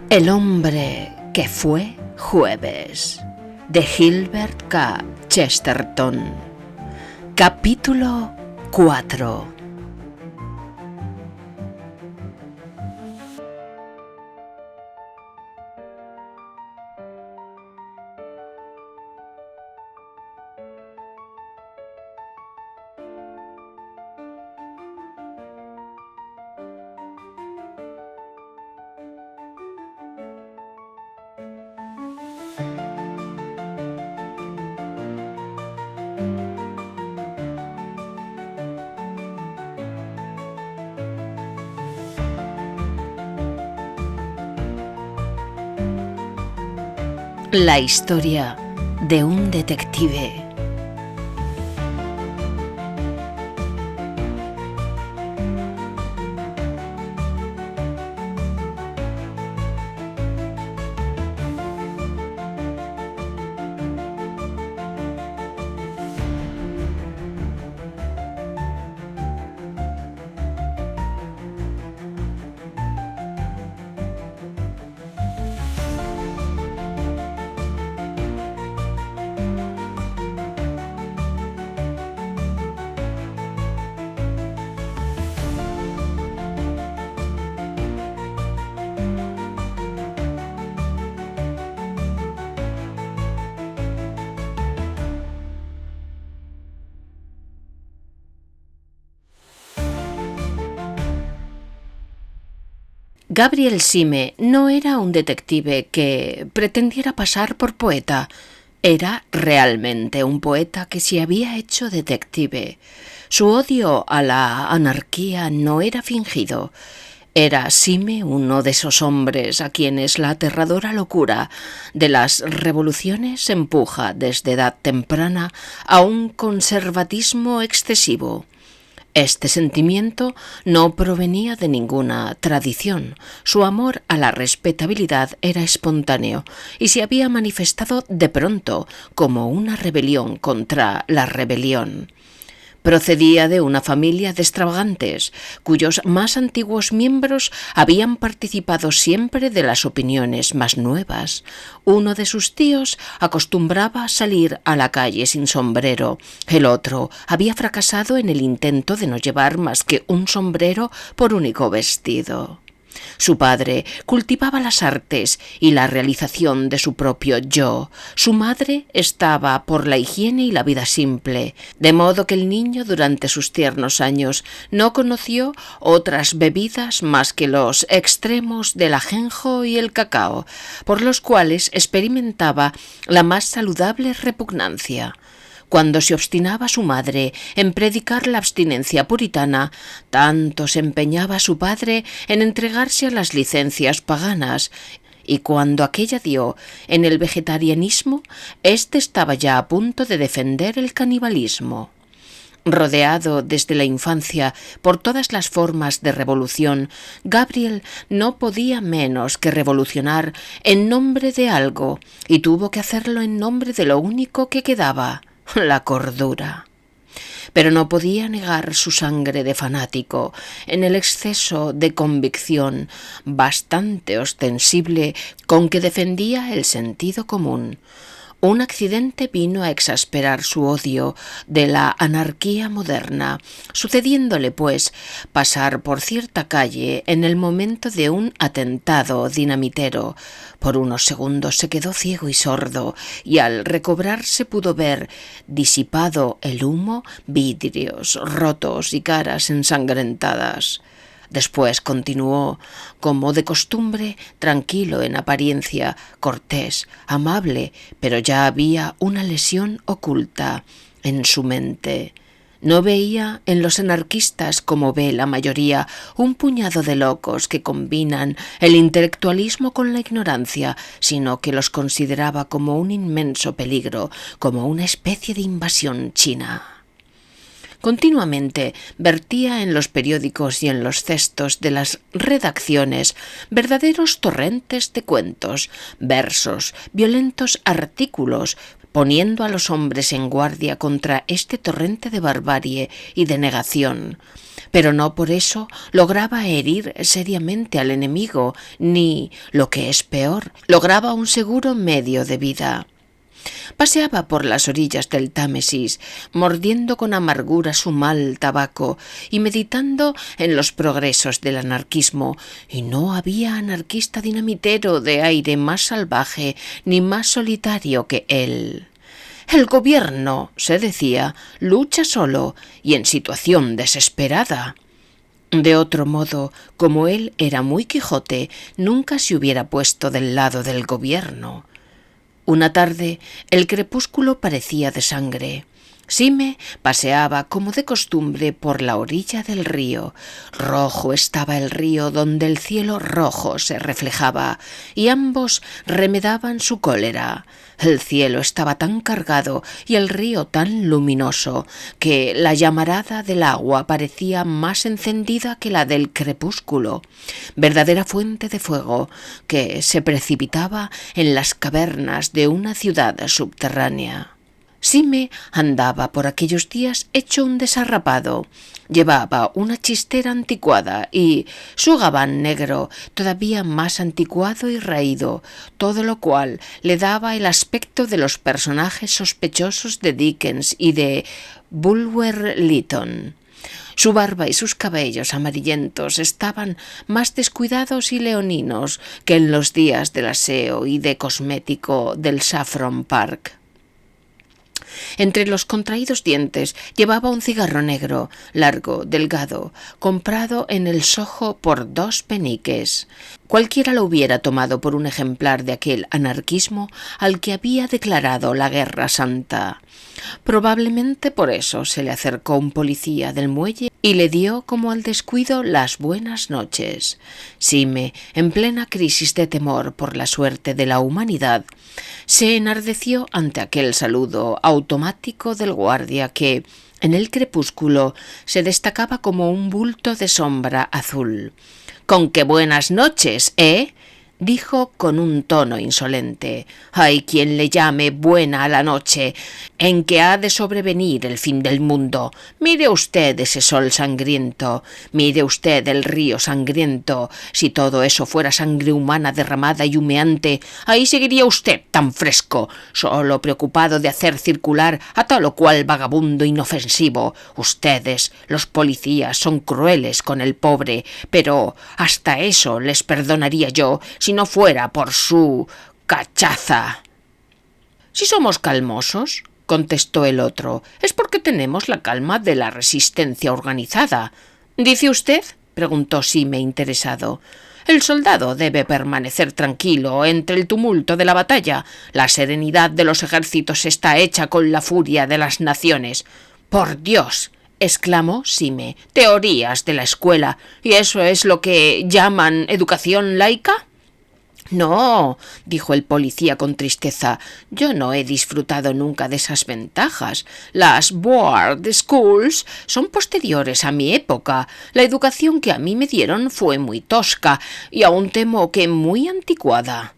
El hombre que fue jueves, de Gilbert K. Chesterton. Capítulo 4. La historia de un detective. Gabriel Sime no era un detective que pretendiera pasar por poeta. Era realmente un poeta que se había hecho detective. Su odio a la anarquía no era fingido. Era Sime uno de esos hombres a quienes la aterradora locura de las revoluciones empuja desde edad temprana a un conservatismo excesivo. Este sentimiento no provenía de ninguna tradición. Su amor a la respetabilidad era espontáneo y se había manifestado de pronto como una rebelión contra la rebelión. Procedía de una familia de extravagantes, cuyos más antiguos miembros habían participado siempre de las opiniones más nuevas. Uno de sus tíos acostumbraba a salir a la calle sin sombrero. El otro había fracasado en el intento de no llevar más que un sombrero por único vestido. Su padre cultivaba las artes y la realización de su propio yo. Su madre estaba por la higiene y la vida simple, de modo que el niño durante sus tiernos años no conoció otras bebidas más que los extremos del ajenjo y el cacao, por los cuales experimentaba la más saludable repugnancia. Cuando se obstinaba su madre en predicar la abstinencia puritana, tanto se empeñaba su padre en entregarse a las licencias paganas, y cuando aquella dio en el vegetarianismo, éste estaba ya a punto de defender el canibalismo. Rodeado desde la infancia por todas las formas de revolución, Gabriel no podía menos que revolucionar en nombre de algo, y tuvo que hacerlo en nombre de lo único que quedaba: la cordura. Pero no podía negar su sangre de fanático en el exceso de convicción bastante ostensible con que defendía el sentido común. Un accidente vino a exasperar su odio de la anarquía moderna, sucediéndole, pues, pasar por cierta calle en el momento de un atentado dinamitero. Por unos segundos se quedó ciego y sordo, y al recobrarse pudo ver, disipado el humo, vidrios rotos y caras ensangrentadas. Después continuó, como de costumbre, tranquilo en apariencia, cortés, amable, pero ya había una lesión oculta en su mente. No veía en los anarquistas, como ve la mayoría, un puñado de locos que combinan el intelectualismo con la ignorancia, sino que los consideraba como un inmenso peligro, como una especie de invasión china. Continuamente vertía en los periódicos y en los cestos de las redacciones verdaderos torrentes de cuentos, versos, violentos artículos, poniendo a los hombres en guardia contra este torrente de barbarie y de negación. pero no por eso lograba herir seriamente al enemigo, ni, lo que es peor, lograba un seguro medio de vida. Paseaba por las orillas del Támesis, mordiendo con amargura su mal tabaco y meditando en los progresos del anarquismo, y no había anarquista dinamitero de aire más salvaje ni más solitario que él. El gobierno, se decía, lucha solo y en situación desesperada. De otro modo, como él era muy Quijote, nunca se hubiera puesto del lado del gobierno. Una tarde el crepúsculo parecía de sangre. Sime paseaba como de costumbre por la orilla del río. Rojo estaba el río donde el cielo rojo se reflejaba, y ambos remedaban su cólera. El cielo estaba tan cargado y el río tan luminoso que la llamarada del agua parecía más encendida que la del crepúsculo, verdadera fuente de fuego que se precipitaba en las cavernas de una ciudad subterránea. Sime andaba por aquellos días hecho un desarrapado. Llevaba una chistera anticuada y su gabán negro todavía más anticuado y raído, todo lo cual le daba el aspecto de los personajes sospechosos de Dickens y de Bulwer Lytton. Su barba y sus cabellos amarillentos estaban más descuidados y leoninos que en los días del aseo y de cosmético del Saffron Park. Entre los contraídos dientes llevaba un cigarro negro, largo, delgado, comprado en el Soho por 2 peniques. Cualquiera lo hubiera tomado por un ejemplar de aquel anarquismo al que había declarado la guerra santa. Probablemente por eso se le acercó un policía del muelle y le dio como al descuido las buenas noches. Sime, en plena crisis de temor por la suerte de la humanidad, se enardeció ante aquel saludo automático del guardia que, en el crepúsculo, se destacaba como un bulto de sombra azul. «¡Con qué buenas noches, dijo con un tono insolente. «Hay quien le llame buena a la noche en que ha de sobrevenir el fin del mundo. Mire usted ese sol sangriento, mire usted el río sangriento. Si todo eso fuera sangre humana derramada y humeante, ahí seguiría usted tan fresco, solo preocupado de hacer circular a tal o cual vagabundo inofensivo. Ustedes, los policías, son crueles con el pobre, pero hasta eso les perdonaría yo si no fuera por su cachaza». «Si somos calmosos», contestó el otro, «es porque tenemos la calma de la resistencia organizada». «¿Dice usted?», preguntó Sime interesado. «El soldado debe permanecer tranquilo entre el tumulto de la batalla. La serenidad de los ejércitos está hecha con la furia de las naciones». «Por Dios», exclamó Sime, «teorías de la escuela. ¿Y eso es lo que llaman educación laica?» «No», dijo el policía con tristeza, «yo no he disfrutado nunca de esas ventajas. Las board schools son posteriores a mi época. La educación que a mí me dieron fue muy tosca y aún temo que muy anticuada».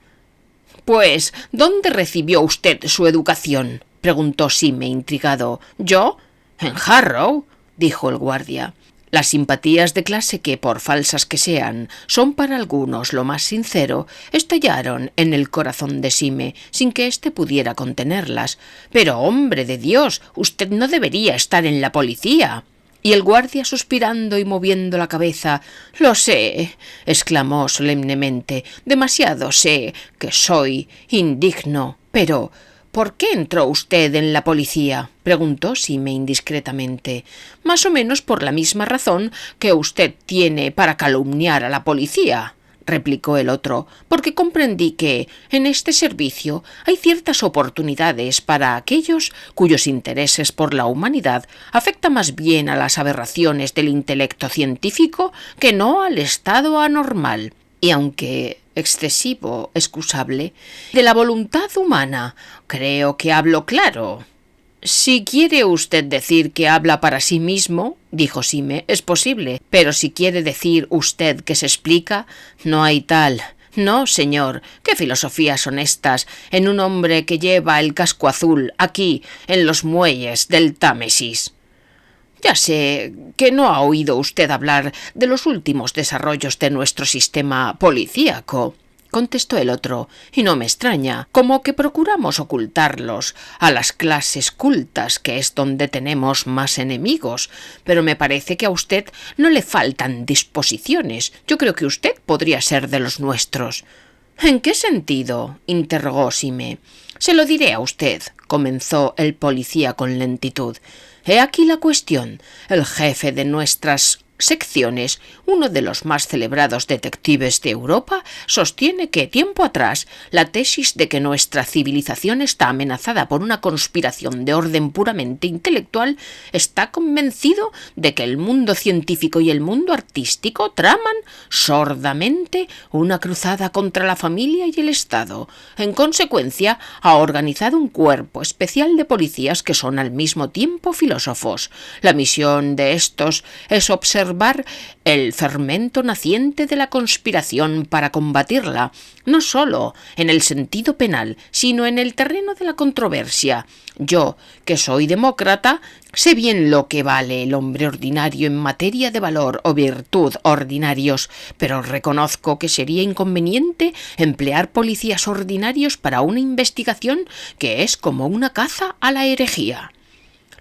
«Pues, ¿dónde recibió usted su educación?», preguntó Sime intrigado. «¿Yo? En Harrow», dijo el guardia. Las simpatías de clase que, por falsas que sean, son para algunos lo más sincero, estallaron en el corazón de Sime, sin que éste pudiera contenerlas. «Pero, hombre de Dios, usted no debería estar en la policía». Y el guardia, suspirando y moviendo la cabeza, «Lo sé», exclamó solemnemente, «demasiado sé que soy indigno. Pero ¿por qué entró usted en la policía?», preguntó Sime indiscretamente. «Más o menos por la misma razón que usted tiene para calumniar a la policía», replicó el otro, «porque comprendí que en este servicio hay ciertas oportunidades para aquellos cuyos intereses por la humanidad afectan más bien a las aberraciones del intelecto científico que no al estado anormal. Y aunque excesivo, excusable, de la voluntad humana, creo que hablo claro». «Si quiere usted decir que habla para sí mismo», dijo Sime, «es posible, pero si quiere decir usted que se explica, no hay tal. No, señor, ¿qué filosofías son estas en un hombre que lleva el casco azul aquí, en los muelles del Támesis?» Ya sé que no ha oído usted hablar de los últimos desarrollos de nuestro sistema policíaco, contestó el otro, y no me extraña, como que procuramos ocultarlos a las clases cultas, que es donde tenemos más enemigos, pero me parece que a usted no le faltan disposiciones. Yo creo que usted podría ser de los nuestros. ¿En qué sentido?, interrogó Sime. Se lo diré a usted, comenzó el policía con lentitud. He aquí la cuestión. El jefe de nuestras secciones, uno de los más celebrados detectives de Europa, sostiene que tiempo atrás la tesis de que nuestra civilización está amenazada por una conspiración de orden puramente intelectual está convencido de que el mundo científico y el mundo artístico traman sordamente una cruzada contra la familia y el Estado. En consecuencia, ha organizado un cuerpo especial de policías que son al mismo tiempo filósofos. La misión de estos es observar el fermento naciente de la conspiración para combatirla, no sólo en el sentido penal, sino en el terreno de la controversia. Yo, que soy demócrata, sé bien lo que vale el hombre ordinario en materia de valor o virtud ordinarios, pero reconozco que sería inconveniente emplear policías ordinarios para una investigación que es como una caza a la herejía.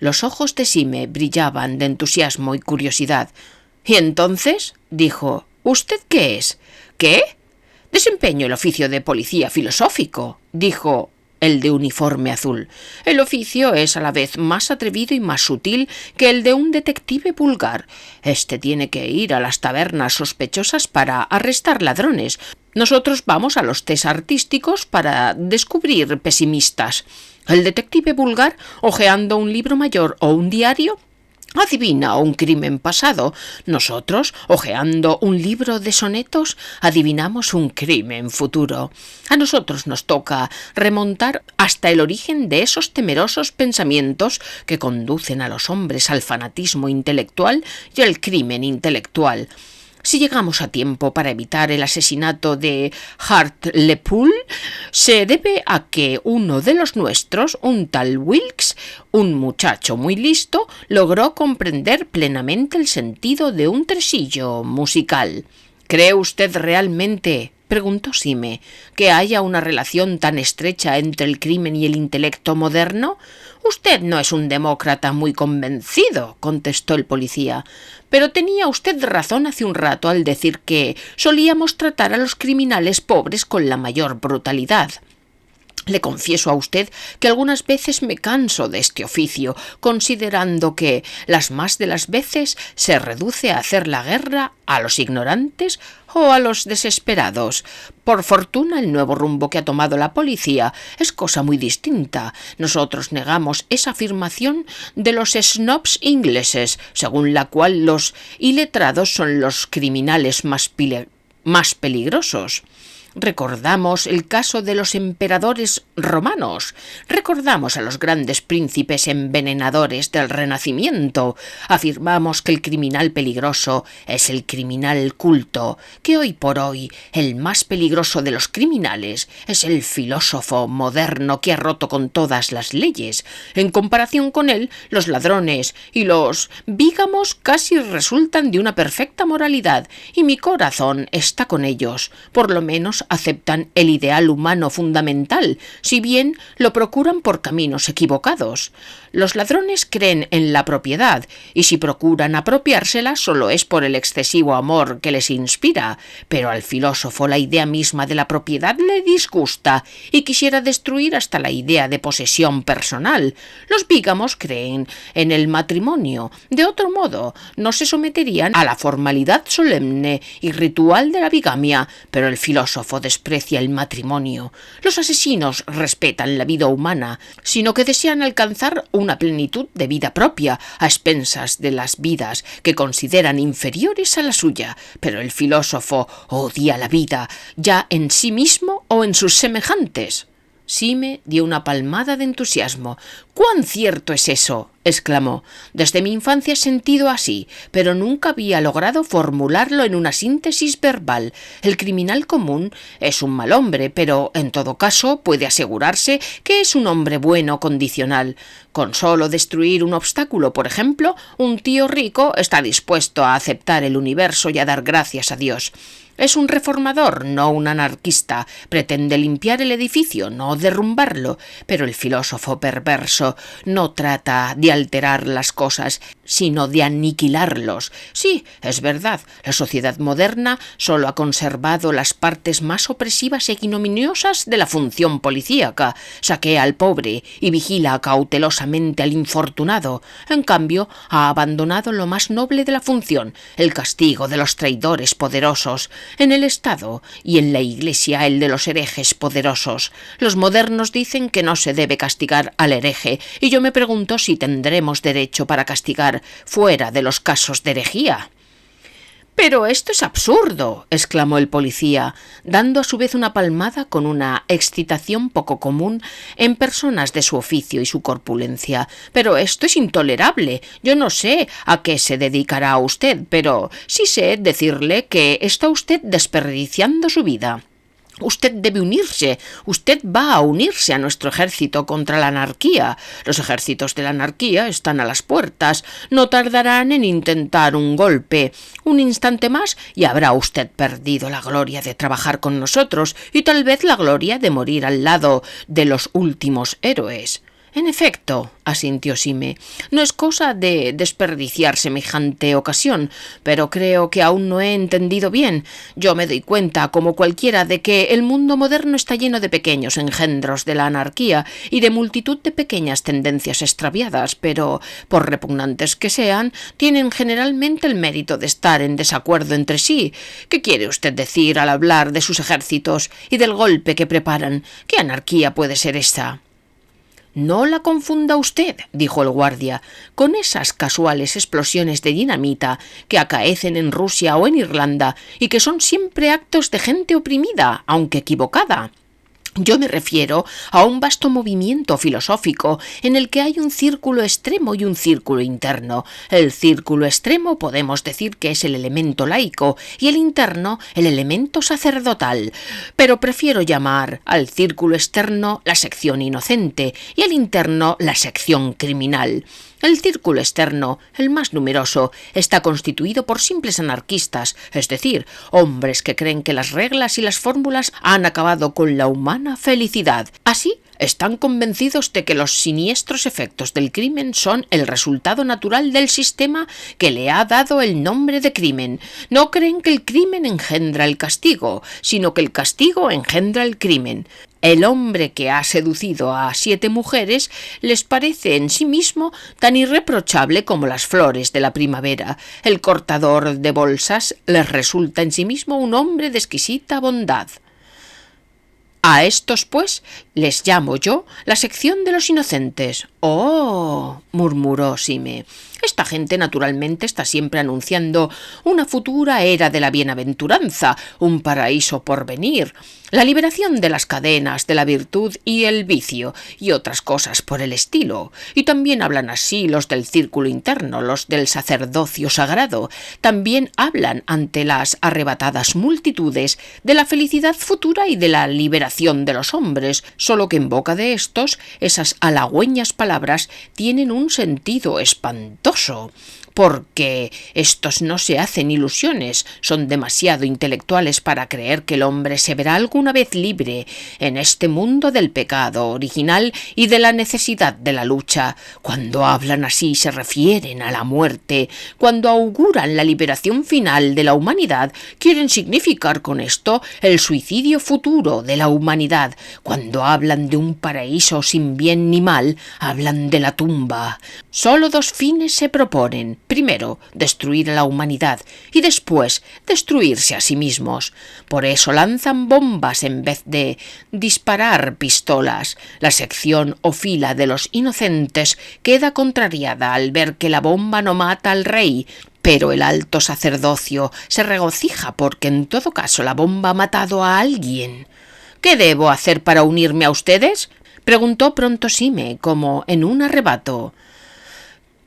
Los ojos de Sime brillaban de entusiasmo y curiosidad. «¿Y entonces?», dijo, «¿usted qué es?». «¿Qué? Desempeño el oficio de policía filosófico», dijo el de uniforme azul. «El oficio es a la vez más atrevido y más sutil que el de un detective vulgar. Este tiene que ir a las tabernas sospechosas para arrestar ladrones. Nosotros vamos a los test artísticos para descubrir pesimistas. El detective vulgar, hojeando un libro mayor o un diario, adivina un crimen pasado. Nosotros, hojeando un libro de sonetos, adivinamos un crimen futuro. A nosotros nos toca remontar hasta el origen de esos temerosos pensamientos que conducen a los hombres al fanatismo intelectual y al crimen intelectual. Si llegamos a tiempo para evitar el asesinato de Hartlepool, se debe a que uno de los nuestros, un tal Wilkes, un muchacho muy listo, logró comprender plenamente el sentido de un tresillo musical. ¿Cree usted realmente, preguntó Sime, que haya una relación tan estrecha entre el crimen y el intelecto moderno? Usted no es un demócrata muy convencido, contestó el policía, pero tenía usted razón hace un rato al decir que solíamos tratar a los criminales pobres con la mayor brutalidad. Le confieso a usted que algunas veces me canso de este oficio, considerando que las más de las veces se reduce a hacer la guerra a los ignorantes o a los desesperados. Por fortuna, el nuevo rumbo que ha tomado la policía es cosa muy distinta. Nosotros negamos esa afirmación de los snobs ingleses, según la cual los iletrados son los criminales más peligrosos. Recordamos el caso de los emperadores romanos, recordamos a los grandes príncipes envenenadores del Renacimiento, afirmamos que el criminal peligroso es el criminal culto, que hoy por hoy el más peligroso de los criminales es el filósofo moderno que ha roto con todas las leyes. En comparación con él, los ladrones y los bígamos casi resultan de una perfecta moralidad, y mi corazón está con ellos, por lo menos aceptan el ideal humano fundamental, si bien lo procuran por caminos equivocados. Los ladrones creen en la propiedad, y si procuran apropiársela solo es por el excesivo amor que les inspira, pero al filósofo la idea misma de la propiedad le disgusta y quisiera destruir hasta la idea de posesión personal. Los bígamos creen en el matrimonio. De otro modo, no se someterían a la formalidad solemne y ritual de la bigamia, pero el filósofo desprecia el matrimonio. Los asesinos respetan la vida humana, sino que desean alcanzar una plenitud de vida propia a expensas de las vidas que consideran inferiores a la suya, pero el filósofo odia la vida, ya en sí mismo o en sus semejantes. Sime dio una palmada de entusiasmo. «¡Cuán cierto es eso!», exclamó. Desde mi infancia he sentido así, pero nunca había logrado formularlo en una síntesis verbal. El criminal común es un mal hombre, pero en todo caso puede asegurarse que es un hombre bueno condicional. Con solo destruir un obstáculo, por ejemplo, un tío rico está dispuesto a aceptar el universo y a dar gracias a Dios. Es un reformador, no un anarquista. Pretende limpiar el edificio, no derrumbarlo. Pero el filósofo perverso no trata de alterar las cosas, sino de aniquilarlos. Sí, es verdad, la sociedad moderna solo ha conservado las partes más opresivas e ignominiosas de la función policíaca. Saquea al pobre y vigila cautelosamente al infortunado. En cambio, ha abandonado lo más noble de la función, el castigo de los traidores poderosos. En el Estado y en la Iglesia el de los herejes poderosos. Los modernos dicen que no se debe castigar al hereje, y yo me pregunto si tendremos derecho para castigar fuera de los casos de herejía. «Pero esto es absurdo», exclamó el policía, dando a su vez una palmada con una excitación poco común en personas de su oficio y su corpulencia. «Pero esto es intolerable. Yo no sé a qué se dedicará usted, pero sí sé decirle que está usted desperdiciando su vida. Usted debe unirse, usted va a unirse a nuestro ejército contra la anarquía. Los ejércitos de la anarquía están a las puertas, no tardarán en intentar un golpe. Un instante más y habrá usted perdido la gloria de trabajar con nosotros y tal vez la gloria de morir al lado de los últimos héroes». «En efecto», asintió Sime, «no es cosa de desperdiciar semejante ocasión, pero creo que aún no he entendido bien. Yo me doy cuenta, como cualquiera, de que el mundo moderno está lleno de pequeños engendros de la anarquía y de multitud de pequeñas tendencias extraviadas, pero, por repugnantes que sean, tienen generalmente el mérito de estar en desacuerdo entre sí. ¿Qué quiere usted decir al hablar de sus ejércitos y del golpe que preparan? ¿Qué anarquía puede ser esta?» «No la confunda usted», dijo el guardia, «con esas casuales explosiones de dinamita que acaecen en Rusia o en Irlanda y que son siempre actos de gente oprimida, aunque equivocada. Yo me refiero a un vasto movimiento filosófico en el que hay un círculo extremo y un círculo interno. El círculo extremo podemos decir que es el elemento laico y el interno el elemento sacerdotal, pero prefiero llamar al círculo externo la sección inocente y al interno la sección criminal. El círculo externo, el más numeroso, está constituido por simples anarquistas, es decir, hombres que creen que las reglas y las fórmulas han acabado con la humana felicidad. Así, están convencidos de que los siniestros efectos del crimen son el resultado natural del sistema que le ha dado el nombre de crimen. No creen que el crimen engendra el castigo, sino que el castigo engendra el crimen. El hombre que ha seducido a 7 mujeres les parece en sí mismo tan irreprochable como las flores de la primavera. El cortador de bolsas les resulta en sí mismo un hombre de exquisita bondad. A estos, pues, les llamo yo la sección de los inocentes. «Oh», murmuró Sime, «esta gente naturalmente está siempre anunciando una futura era de la bienaventuranza, un paraíso por venir, la liberación de las cadenas de la virtud y el vicio, y otras cosas por el estilo. Y también hablan así los del círculo interno, los del sacerdocio sagrado. También hablan ante las arrebatadas multitudes de la felicidad futura y de la liberación de los hombres, solo que en boca de estos, esas halagüeñas palabras tienen un sentido espantoso, porque estos no se hacen ilusiones, son demasiado intelectuales para creer que el hombre se verá alguna vez libre en este mundo del pecado original y de la necesidad de la lucha. Cuando hablan así se refieren a la muerte. Cuando auguran la liberación final de la humanidad, quieren significar con esto el suicidio futuro de la humanidad. Cuando hablan de un paraíso sin bien ni mal, hablan de la tumba. Solo 2 fines se proponen. Primero, destruir a la humanidad y después destruirse a sí mismos. Por eso lanzan bombas en vez de disparar pistolas. La sección o fila de los inocentes queda contrariada al ver que la bomba no mata al rey, pero el alto sacerdocio se regocija porque en todo caso la bomba ha matado a alguien. «¿Qué debo hacer para unirme a ustedes?», preguntó pronto Sime, como en un arrebato.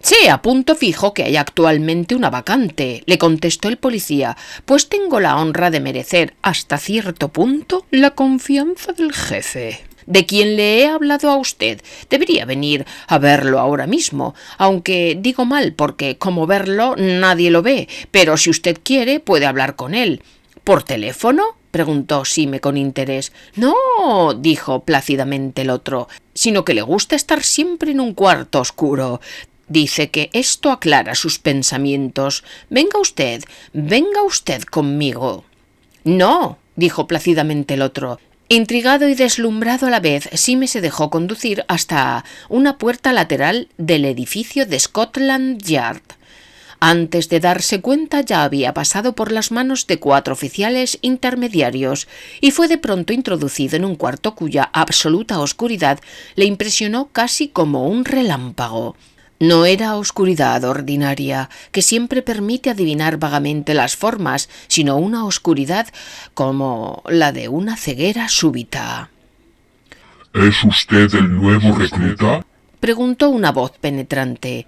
Sé a punto fijo que hay actualmente una vacante, le contestó el policía, pues tengo la honra de merecer hasta cierto punto la confianza del jefe. ¿De quién le he hablado a usted? Debería venir a verlo ahora mismo, aunque digo mal porque como verlo nadie lo ve, pero si usted quiere puede hablar con él. ¿Por teléfono?, preguntó Sime con interés. No, dijo plácidamente el otro, sino que le gusta estar siempre en un cuarto oscuro. Dice que esto aclara sus pensamientos. Venga usted conmigo. No, dijo plácidamente el otro. Intrigado y deslumbrado a la vez, Sime se dejó conducir hasta una puerta lateral del edificio de Scotland Yard. Antes de darse cuenta ya había pasado por las manos de 4 oficiales intermediarios y fue de pronto introducido en un cuarto cuya absoluta oscuridad le impresionó casi como un relámpago. No era oscuridad ordinaria, que siempre permite adivinar vagamente las formas, sino una oscuridad como la de una ceguera súbita. ¿Es usted el nuevo recluta?, preguntó una voz penetrante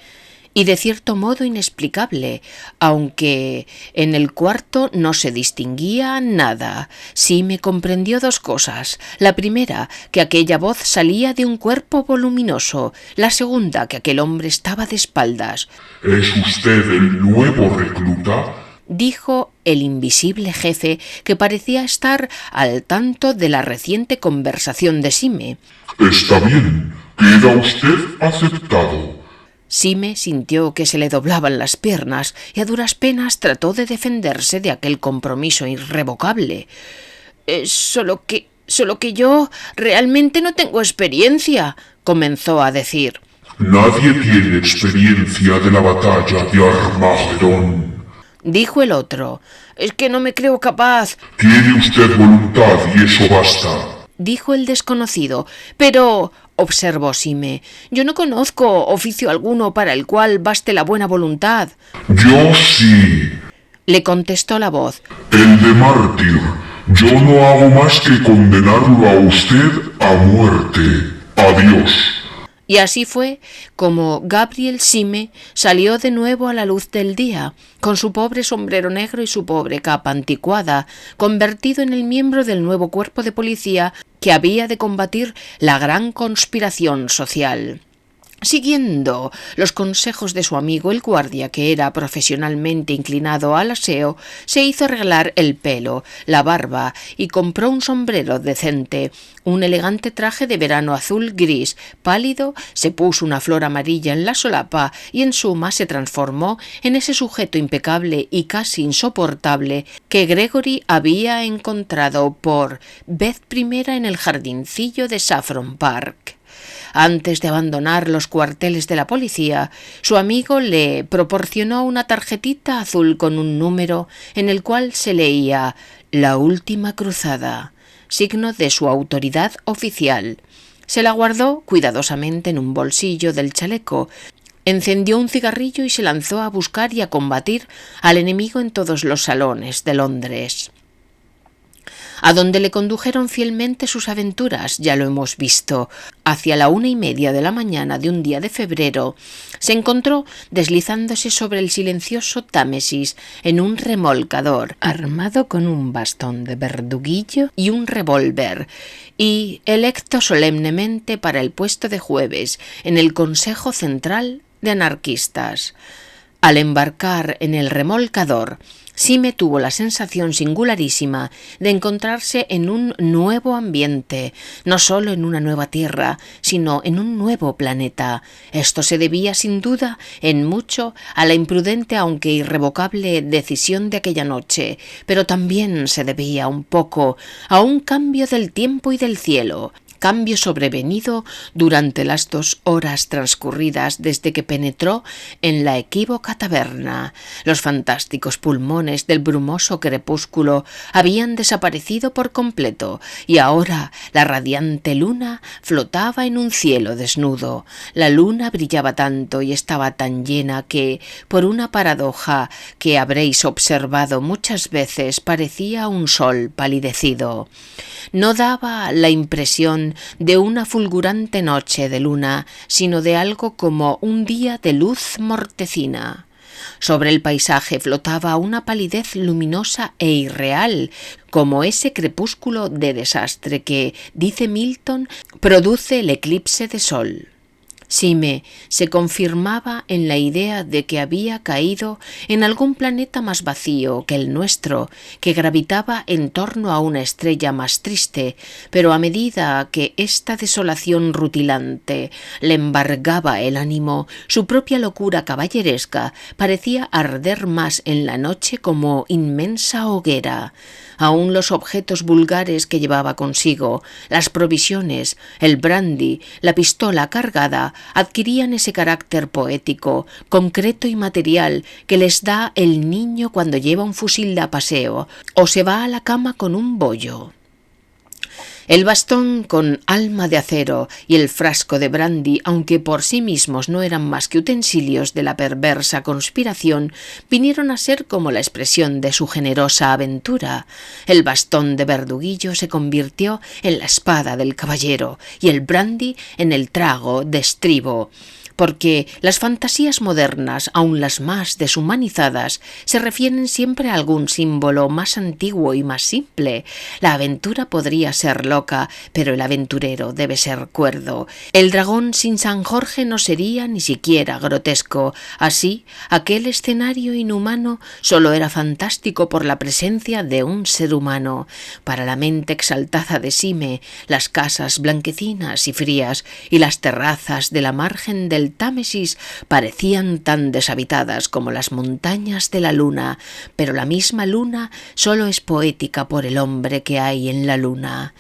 y de cierto modo inexplicable, aunque en el cuarto no se distinguía nada. Sí me comprendió 2 cosas. La primera, que aquella voz salía de un cuerpo voluminoso. La segunda, que aquel hombre estaba de espaldas. ¿Es usted el nuevo recluta?, dijo el invisible jefe, que parecía estar al tanto de la reciente conversación de Sime. Está bien, queda usted aceptado. Sime sintió que se le doblaban las piernas y a duras penas trató de defenderse de aquel compromiso irrevocable. Solo que yo realmente no tengo experiencia, comenzó a decir. Nadie tiene experiencia de la batalla de Armagedón, dijo el otro. Es que no me creo capaz. Tiene usted voluntad y eso basta, dijo el desconocido. Pero, observó Sime, yo no conozco oficio alguno para el cual baste la buena voluntad. Yo sí, le contestó la voz. El de mártir. Yo no hago más que condenarlo a usted a muerte. Adiós. Y así fue como Gabriel Sime salió de nuevo a la luz del día, con su pobre sombrero negro y su pobre capa anticuada, convertido en el miembro del nuevo cuerpo de policía que había de combatir la gran conspiración social. Siguiendo los consejos de su amigo el guardia, que era profesionalmente inclinado al aseo, se hizo arreglar el pelo, la barba y compró un sombrero decente, un elegante traje de verano azul gris pálido, se puso una flor amarilla en la solapa y en suma se transformó en ese sujeto impecable y casi insoportable que Gregory había encontrado por vez primera en el jardincillo de Saffron Park. Antes de abandonar los cuarteles de la policía, su amigo le proporcionó una tarjetita azul con un número en el cual se leía «La última cruzada», signo de su autoridad oficial. Se la guardó cuidadosamente en un bolsillo del chaleco, encendió un cigarrillo y se lanzó a buscar y a combatir al enemigo en todos los salones de Londres. A donde le condujeron fielmente sus aventuras, ya lo hemos visto. Hacia la 1:30 de la mañana de un día de febrero, se encontró deslizándose sobre el silencioso Támesis en un remolcador, armado con un bastón de verduguillo y un revólver, y electo solemnemente para el puesto de jueves en el Consejo Central de Anarquistas. Al embarcar en el remolcador, Sime tuvo la sensación singularísima de encontrarse en un nuevo ambiente, no solo en una nueva tierra, sino en un nuevo planeta. Esto se debía, sin duda, en mucho a la imprudente aunque irrevocable decisión de aquella noche, pero también se debía un poco a un cambio del tiempo y del cielo, cambio sobrevenido durante las 2 horas transcurridas desde que penetró en la equívoca taberna. Los fantásticos pulmones del brumoso crepúsculo habían desaparecido por completo y ahora la radiante luna flotaba en un cielo desnudo. La luna brillaba tanto y estaba tan llena que, por una paradoja que habréis observado muchas veces, parecía un sol palidecido. No daba la impresión eran de una fulgurante noche de luna, sino de algo como un día de luz mortecina. Sobre el paisaje flotaba una palidez luminosa e irreal, como ese crepúsculo de desastre que, dice Milton, produce el eclipse de sol. Sime se confirmaba en la idea de que había caído en algún planeta más vacío que el nuestro, que gravitaba en torno a una estrella más triste, pero a medida que esta desolación rutilante le embargaba el ánimo, su propia locura caballeresca parecía arder más en la noche como inmensa hoguera. Aún los objetos vulgares que llevaba consigo, las provisiones, el brandy, la pistola cargada, adquirían ese carácter poético, concreto y material que les da el niño cuando lleva un fusil de paseo o se va a la cama con un bollo. El bastón con alma de acero y el frasco de brandy, aunque por sí mismos no eran más que utensilios de la perversa conspiración, vinieron a ser como la expresión de su generosa aventura. El bastón de verduguillo se convirtió en la espada del caballero y el brandy en el trago de estribo, porque las fantasías modernas, aun las más deshumanizadas, se refieren siempre a algún símbolo más antiguo y más simple. La aventura podría ser loca, pero el aventurero debe ser cuerdo. El dragón sin San Jorge no sería ni siquiera grotesco. Así, aquel escenario inhumano solo era fantástico por la presencia de un ser humano. Para la mente exaltada de Sime, las casas blanquecinas y frías y las terrazas de la margen del Támesis parecían tan deshabitadas como las montañas de la luna, pero la misma luna solo es poética por el hombre que hay en la luna.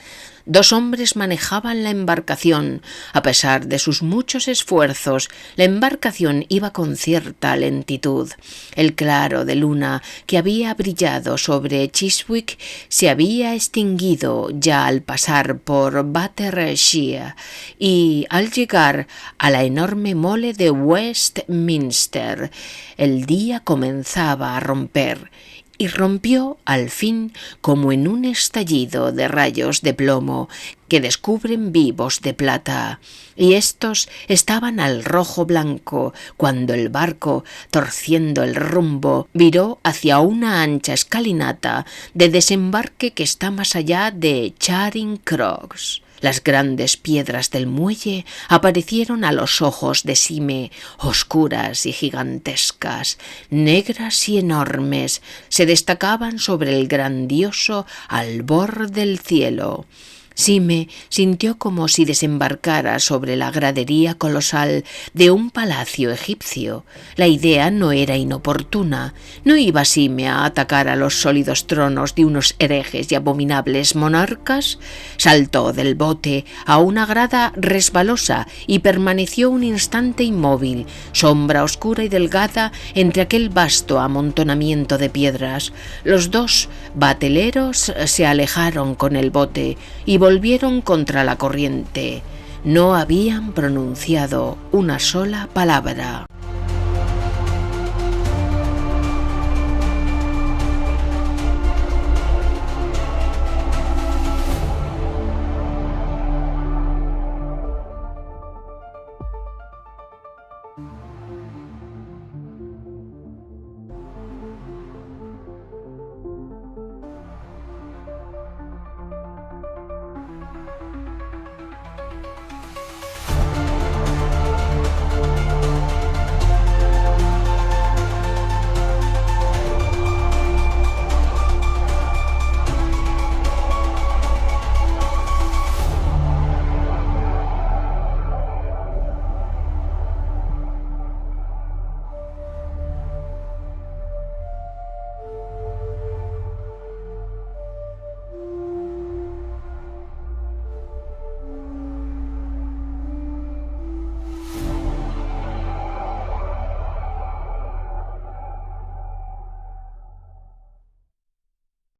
2 hombres manejaban la embarcación. A pesar de sus muchos esfuerzos, la embarcación iba con cierta lentitud. El claro de luna que había brillado sobre Chiswick se había extinguido ya al pasar por Battersea y al llegar a la enorme mole de Westminster. El día comenzaba a romper. Y rompió al fin como en un estallido de rayos de plomo que descubren vivos de plata, y éstos estaban al rojo blanco cuando el barco, torciendo el rumbo, viró hacia una ancha escalinata de desembarque que está más allá de Charing Cross. Las grandes piedras del muelle aparecieron a los ojos de Sime, oscuras y gigantescas, negras y enormes, se destacaban sobre el grandioso albor del cielo. Sime sintió como si desembarcara sobre la gradería colosal de un palacio egipcio. La idea no era inoportuna. No iba Sime a atacar a los sólidos tronos de unos herejes y abominables monarcas. Saltó del bote a una grada resbalosa y permaneció un instante inmóvil, sombra oscura y delgada entre aquel vasto amontonamiento de piedras. Los 2 bateleros se alejaron con el bote y volvieron contra la corriente. No habían pronunciado una sola palabra.